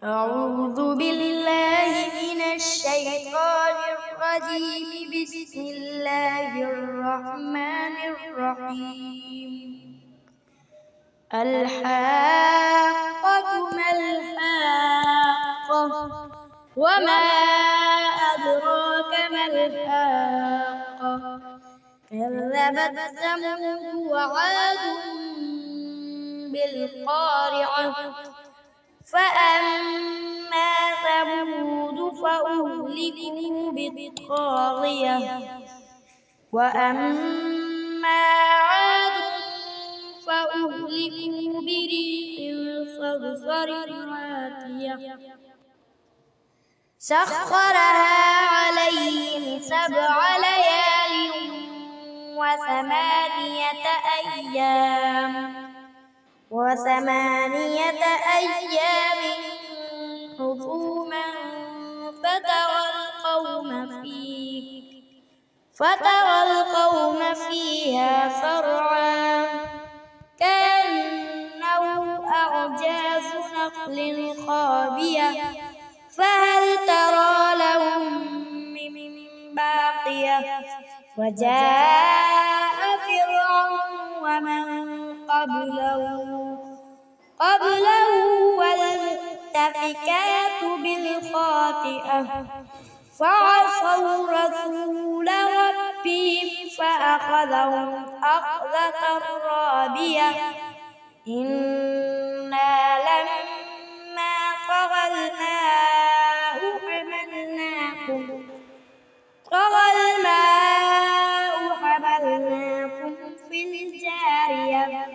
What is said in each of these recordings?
أعوذ بالله من الشيطان الرجيم. بسم الله الرحمن الرحيم. الحاقة ما الحاقة وما أدراك ما الحاقة كذبت ثمود وعاد بالقارعة فأما ثمود فأهلكوا بالطاغية وأما عاد فأهلكوا بريح صرصر عاتية سخرها عليهم 7 ليال وثمانية أيام حسوما فترى القوم فيها صرعا كأنه أعجاز نخل خاوية فهل ترى لهم من باقية وجاء فرعون ومن قبله والمؤتفكات بالخاطئة فعصوا رسول ربهم فأخذهم أخذة رابية إنا لما طغى الماء حملناكم في الجارية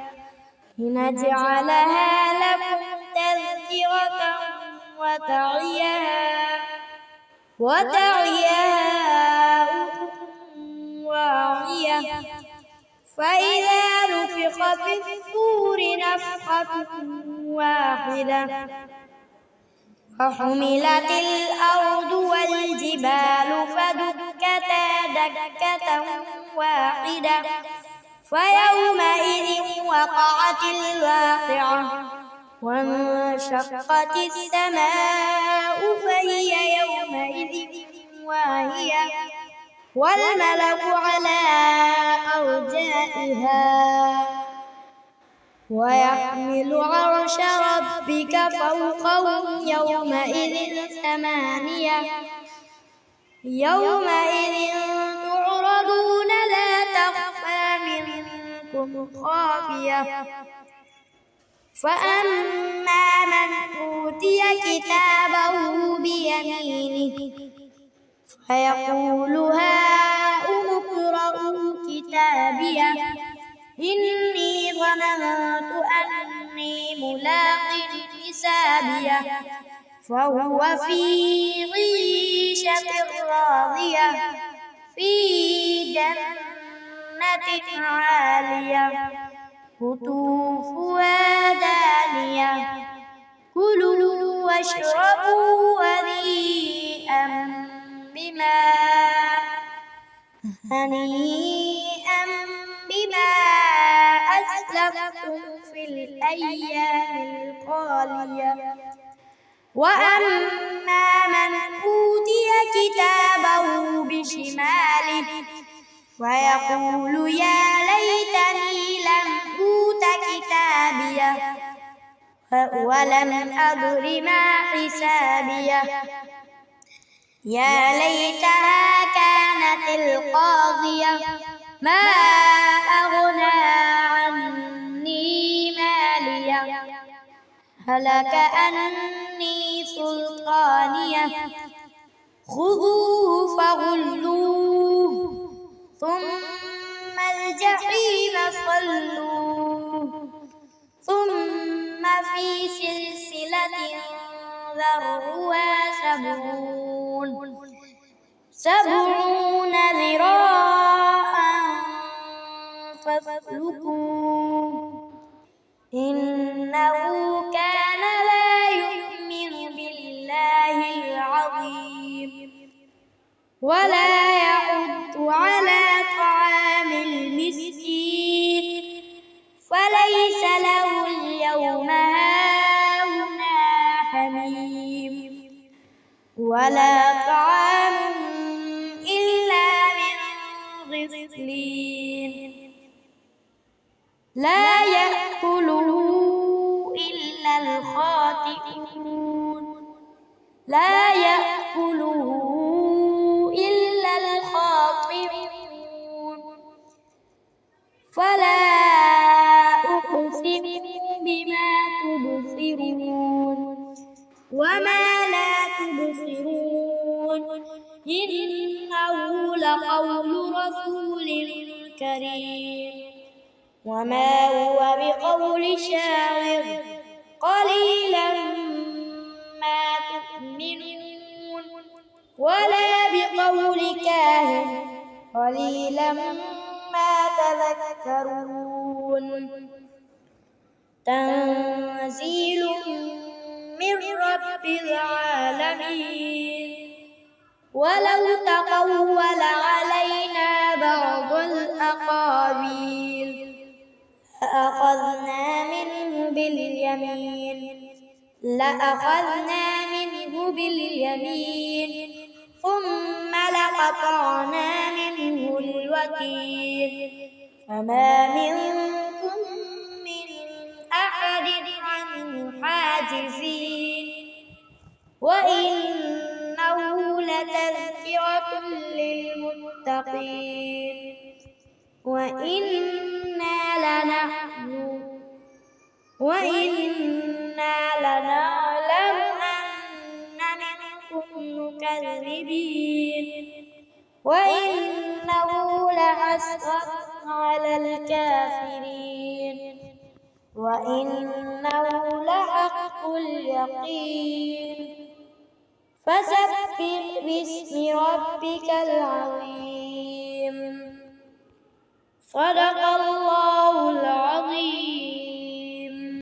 لنجعلها لكم تذكرة وتعيها أذن واعية فإذا نفخ في الصور نفخة واحدة وحملت الأرض والجبال فدكتا دكة واحدة فيومئذ وقعت الواقعة وانشقت السماء فهي يومئذ واهية والملك على أرجائها ويحمل عرش ربك فوقهم يومئذ تعرضون لا تخفى منكم خافية فأما من أوتي كتابه بيمينه فيقول هاؤم اقرءوا كتابيه إني ظننت أني ملاق حسابيه فهو في عيشة راضية في جنة عالية قطوفها دانية كلوا واشربوا هنيئا بما أسلفتم في الأيام الخالية وأما من أوتي كتابه بشماله فيقول يا ليتني لم أوت كتابيه ولم أدر ما حسابيه يا ليتها كانت القاضية ما أغنى عني ماليه هلك عني سلطانيه خذوه فغلوه ثم الجحيم صلوه ثم في سلسلة ذرعها 70 ذراعا فاسلكوه إنه كان لا يؤمن بالله العظيم ولا يحض على طعام المسكين فليس له اليوم هاهنا حميم ولا طعام إلا من غسلين لا يأكله إلا الخاطئون لا يأكله إلا الخاطئون فلا أقسم بما تبصرون وما لا تبصرون إنه لقول رسول كريم وما هو بقول شاعر قليلا ما تؤمنون ولا بقول كاهن قليلا ما تذكرون تنزيل من رب العالمين ولو تقول علينا بعض الأقاويل لأخذنا منه باليمين ثم لقطعنا منه الوتين فما منكم من أحد عنه حاجزين وإنه لتذكرة للمتقين وإنا لنعلم أن منكم مكذبين وإنه لحسرة على الكافرين وإنه لحق اليقين فسبح باسم ربك العظيم صدق الله